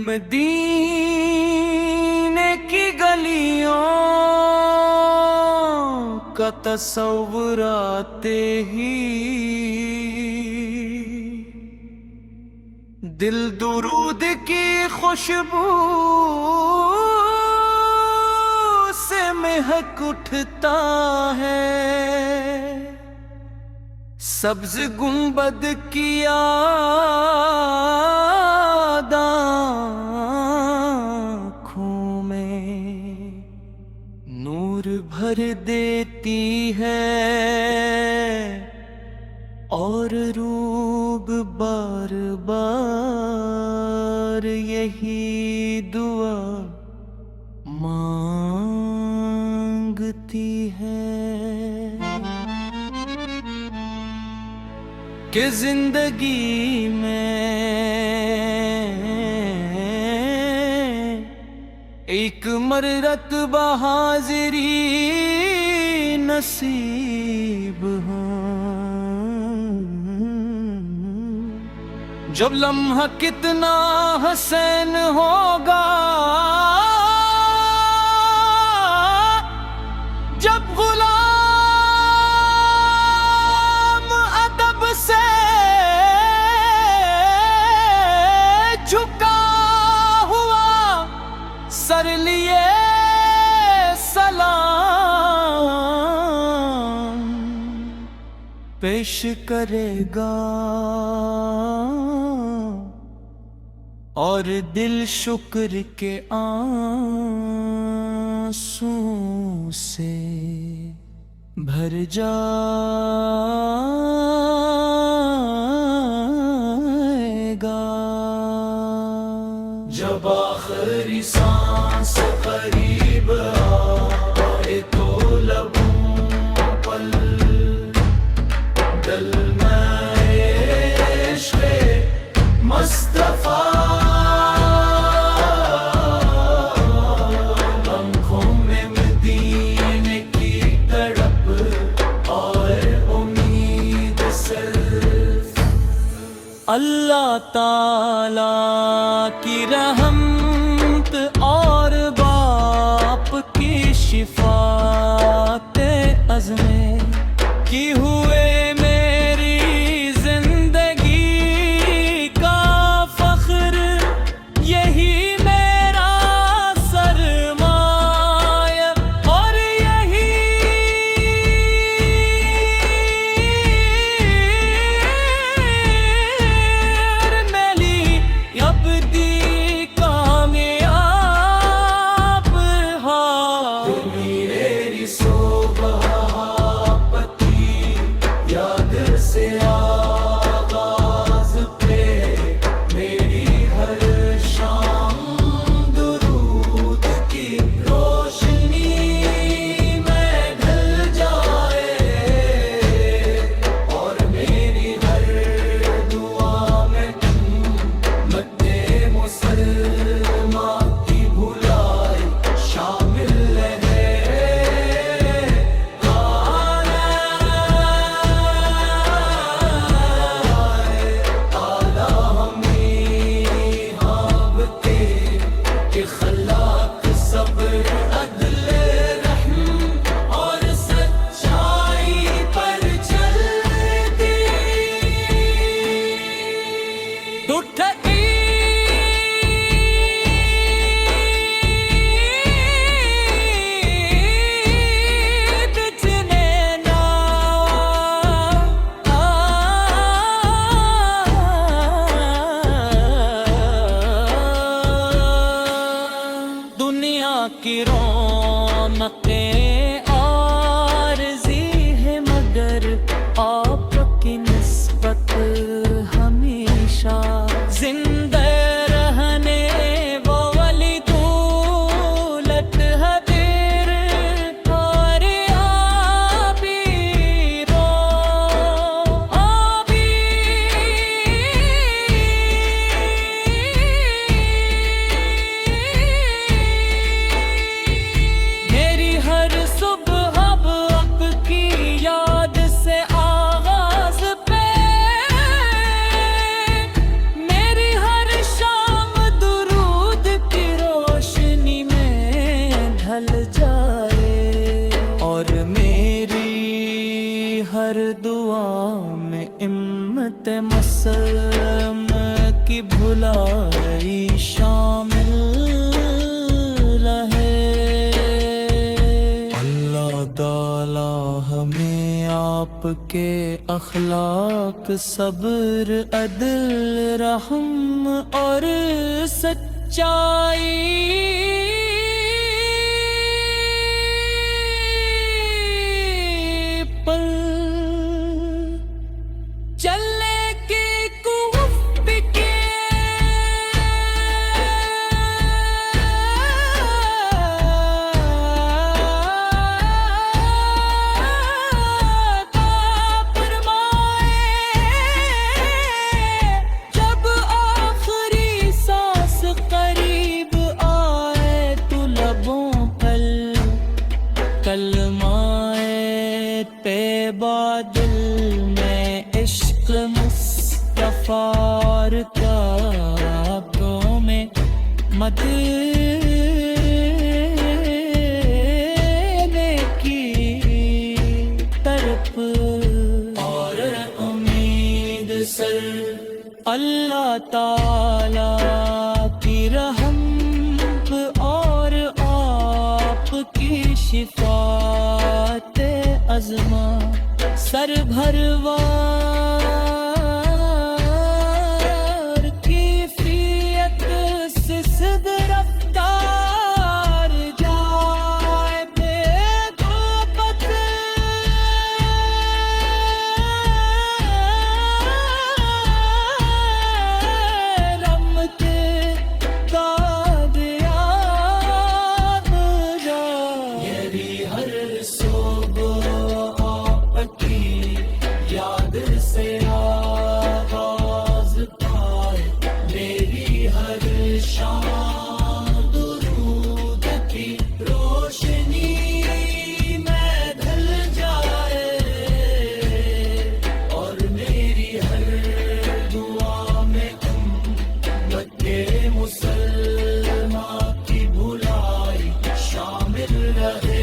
مدینے کی گلیوں کا تصور آتے ہی دل درود کی خوشبو سے مہک اٹھتا ہے، سبز گنبد کی یاد آنکھوں میں نور بھر دیتی ہے، اور روب بار بار یہی دعا مانگتی ہے کہ زندگی میں ایک مرتبہ حاضری نصیب ہو، جب لمحہ کتنا حسین ہوگا، جب غلام ادب سے جھکا ہوا سر لیے سلام پیش کرے گا، اور دل شکر کے آنسوں سے بھر جائے گا، جب آخری سانس قریب آئے تو لبوں پل دل میں عشق مصطفیٰ، آنکھوں میں مدینے کی تڑپ اور امید صرف اللہ تعالیٰ کی رحمت اور باپ کی شفاعت عظم کی ہوئے میری زندگی کا فخر، یہی میرا سرمایہ اور یہی میری ابدی کامیاب ہاں، میری صبح پتی یاد سے آغاز پہ میری ہر شام درود کی روشنی میں ڈھل جائے، اور میری ہر دعا میں امت مسلمہ کی بھلائی شامل ہے، کہ خلاق صبر عدل رحم اور سچائی پر چلتی اٹھتی بچنے نا دنیا کی رونقیں عارضی ہے، مگر آپ کی نسبت ہمیشہ زندہ رہنے وہ ولی دولت ہے دیر، اور آبی رو آبی میری ہر ہر دعا میں امت مسلم کی بھلائی شامل رہے۔ اللہ تعالی ہمیں آپ کے اخلاق، صبر، عدل، رحم اور سچائی پر چلنے کی قوت کے جب آخری سانس قریب آئے تو لبوں کلمائے طیبہ، دل میں عشق مصطفیٰ کا آنکھوں میں مدینے کی طرف اور امید سر اللہ تعالی کی رحم اور آپ کی شفاعت عظمہ سر بھروار کیفیت سے صد رفتار جائے بے غربت رم کے قادیان میری ہر صبح آپ کی یاد سے آغاز پائے، میری ہر شام درود کی روشنی میں ڈھل جائے، اور میری ہر دعا میں امت کے مسلمان کی بھلائی شامل رہے۔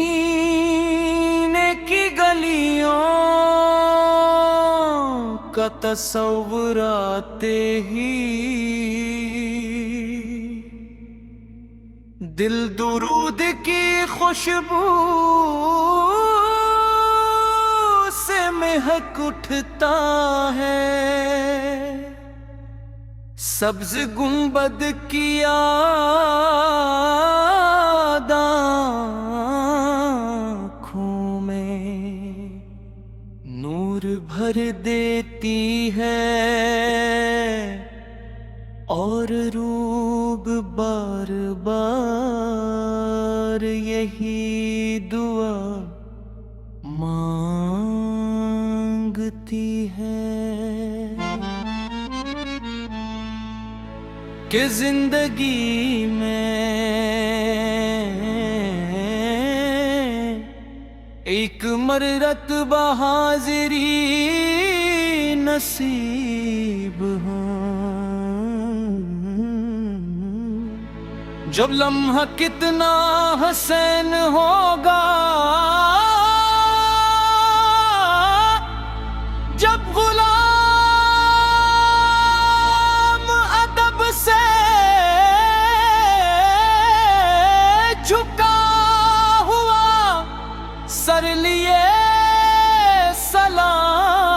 مدینے کی گلیوں کا تصور آتے ہی دل درود کی خوشبو سے مہک اٹھتا ہے، سبز گنبد کی یاد آنکھوں میں نور بھر دیتی ہے، اور روب بار بار یہی دعا مانگتی ہے کہ زندگی میں ایک مرتبہ حاضری نصیب ہو، جب لمحہ کتنا حسین ہوگا، جب غلام ادب سے جھکا ہوا سر لیے سلام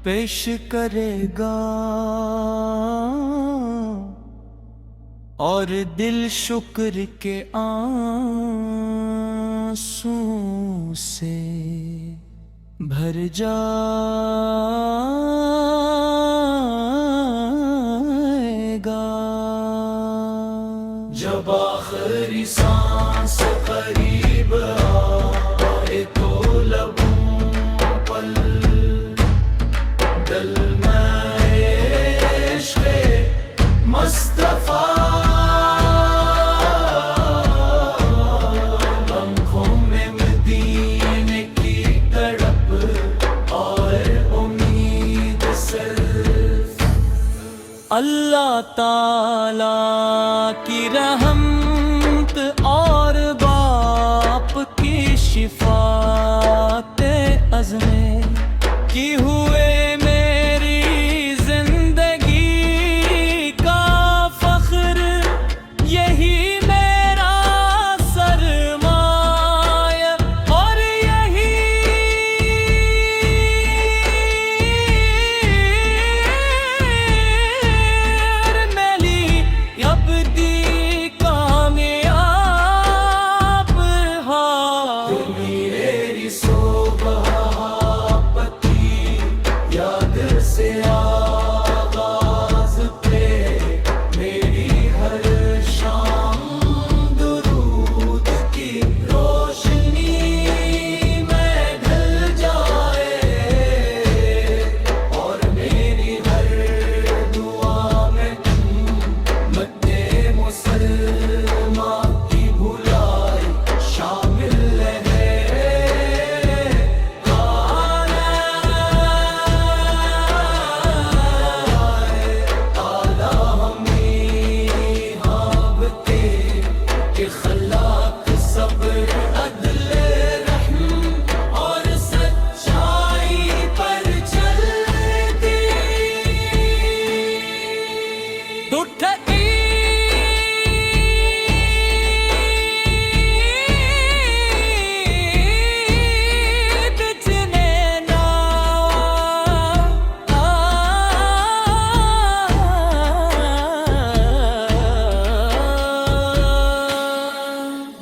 پیش کرے گا، اور دل شکر کے آنسوں سے بھر جائے گا، جب آخری سانس قریب آئے تو لبوں پل تعالیٰ کی رحمت اور باپ کی شفاعت عظمے کی ہوئے میری زندگی کا فخر، یہی میرا سرمایہ اور یہی میری ابدی کامیاب ہاں۔ میری صبح پتی یاد سے آغاز پہ میری ہر شام درود کی روشنی میں ڈھل جائے، اور میری ہر دعا میں امت مسلمہ کی بھلائی شامل ہے۔ تعالیٰ ہمیں ہابتے کہ خلاق صبر عدل رحم اور سچائی پر چلتی اٹھتی بچنے نا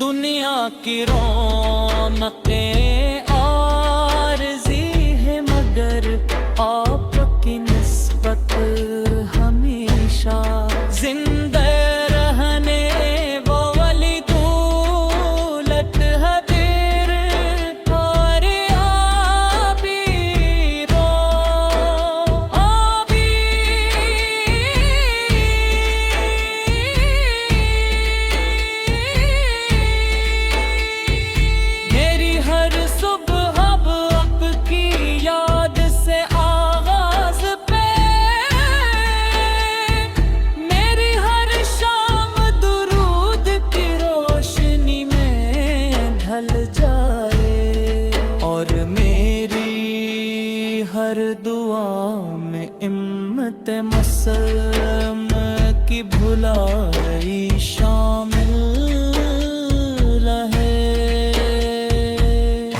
دنیا کی رونقیں عارضی ہے، مگر آپ کی نسبت ہمیشہ زندہ رہنے والی دولت ہے دیر اور آبی رو آبی میری ہر صبح اب آپ کی یاد سے آغاز پہ میری ہر شام درود کی روشنی میں ڈھل جائے، اور میری ہر دعا میں امت مسلمہ کی بھلائی شامل رہے۔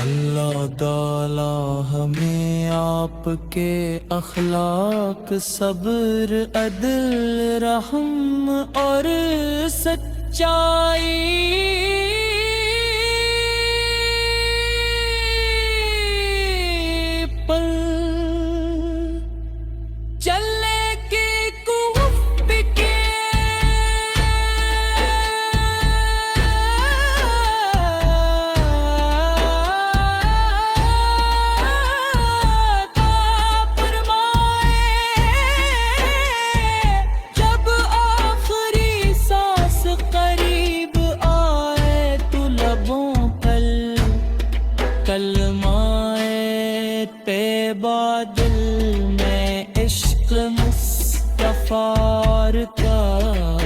اللہ تعالیٰ ہمیں آپ کے اخلاق، صبر، عدل، رحم اور سچائی پر چلنے کی قوت کے عطا فرمائے، جب آخری سانس قریب آئے تو لبوں کلمائے طیبہ دل میں عشق مصطفیٰ کا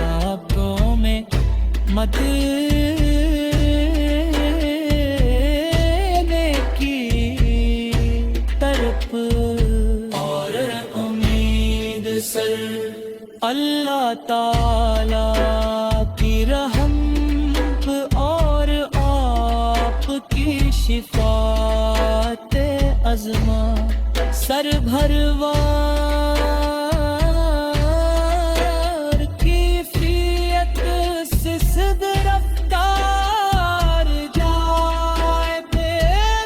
آنکھوں میں مدینے کی طرف اور امید سر اللہ تعالیٰ کی رحمت اور آپ کی شفاعت عظمہ سر بھروار کیفیت سے صد رفتار جائے بے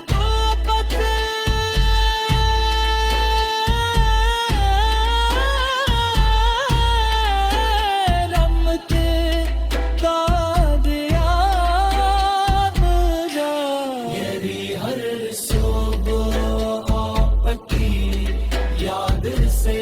دوپت رحمت قادیان جا میری ہر صبح آپ کی یاد سے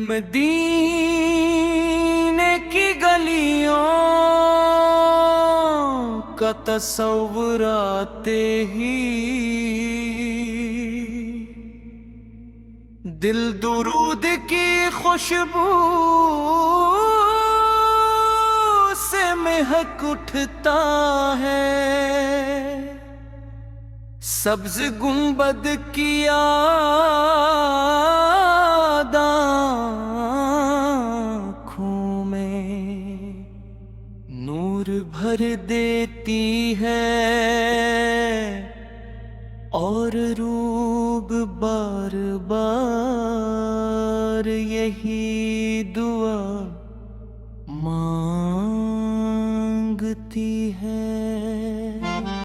مدینے کی گلیوں کا تصور آتے ہی دل درود کی خوشبو سے مہک اٹھتا ہے، سبز گنبد کی یاد آنکھوں میں نور بھر دیتی ہے، اور روب بار بار یہی دعا مانگتی ہے۔